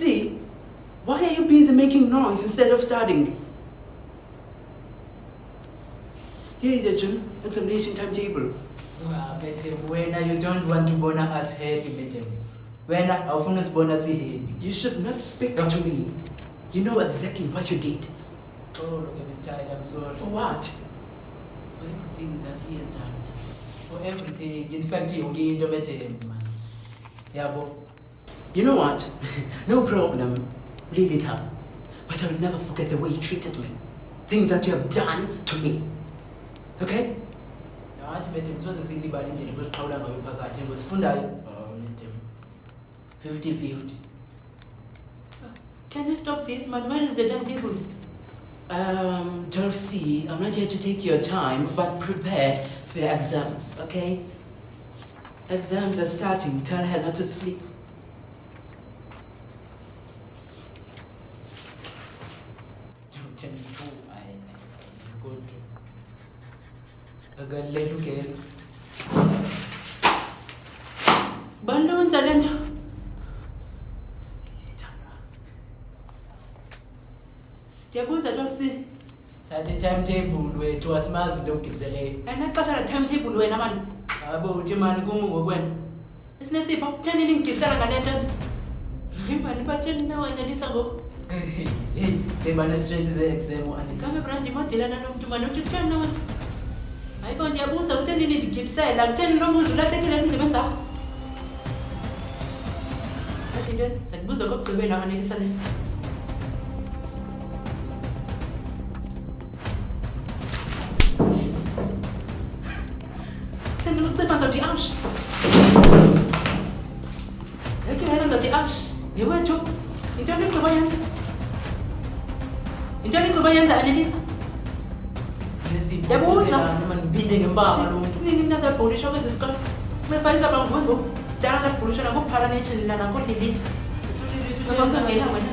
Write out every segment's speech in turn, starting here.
12C, why are you busy making noise instead of studying? Here is your examination timetable. When you don't want to bonus us happy, madam. When our bonus happy. You should not speak to me. You know exactly what you did. Oh, look at this child, I'm sorry. For what? For everything that he has done. For everything. In fact, you gave him, man. Yeah, but you know what? No problem. Really tough. But I will never forget the way you treated me. Things that you have done to me. Okay? I met him. So the silly bad it was powder my packet. It was full of 50-50. Can you stop this, man? Where is the timetable? 12C, I'm not here to take your time, but prepare for your exams, okay? Exams are starting. Tell her not to sleep. Bando wenza lento. Ndiyabuza 12C. Thathe timetable wethu asimazi into okugibiseleyo. Anaxesha la timetable wena mani. Abo uthi mani kum ngokwena. Isinesipho kutheni ningigibisela ngale nto. Imali batheni na wanelisa ngoku. Hey, bebane stress ze-exam Kame brand imadilana nomuntu mani uthi kutheni na wena. Hayi bo ndiyabuza kutheni nindigibisela kutheni lo muzi ulahlekile endlebeni zakho. Athi ntoni sakubuza kokugqibela wanelisa le. Sen nu man die Arsch. Ik ken hem die Arsch. Je weet toch? Ik denk niet dat je Annelisa. Yabuza. Man binde ngembaba lo. Nini nada polish over this girl. Me faiza bangu. Dala polish na kuphala nation la na kodilita. Sabanza ngena wena.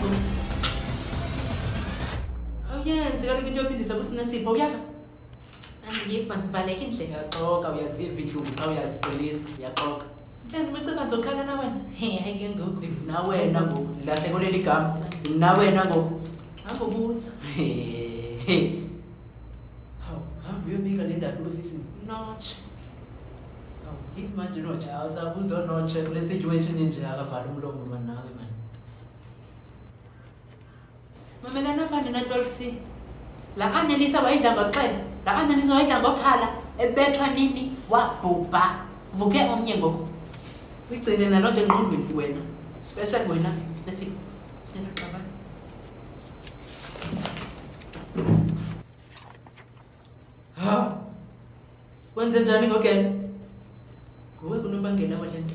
Oh yes, ngalo kinto yophindisa kusinesipho uyava. Angiyifanvaleke indlela Uyaxoka uyaziva ihlungu xa uyazipolisa uyaxoka. Ngicela ngizokhala na wena. Hayi ke ngoku Na wena ngoku lahleko leli gama. Na wena ngoku. Angobuza. Have you been in that office? Notch. Give manje notch. Awusabuza notch kule situation enje akavala umlomo man nawe man. Mamelana phande na 12C. La Annelisa wayidla ngoxela. La Annelisa wayidla ngokhala ebethwa nini wabhubha. Vuke omnye ngoku. Uyigcine nalonto engqondweni wena. Special wena sesipho. Sina xabana. Ha. Wenze njani ngokela? Kuwe kunobangela walento.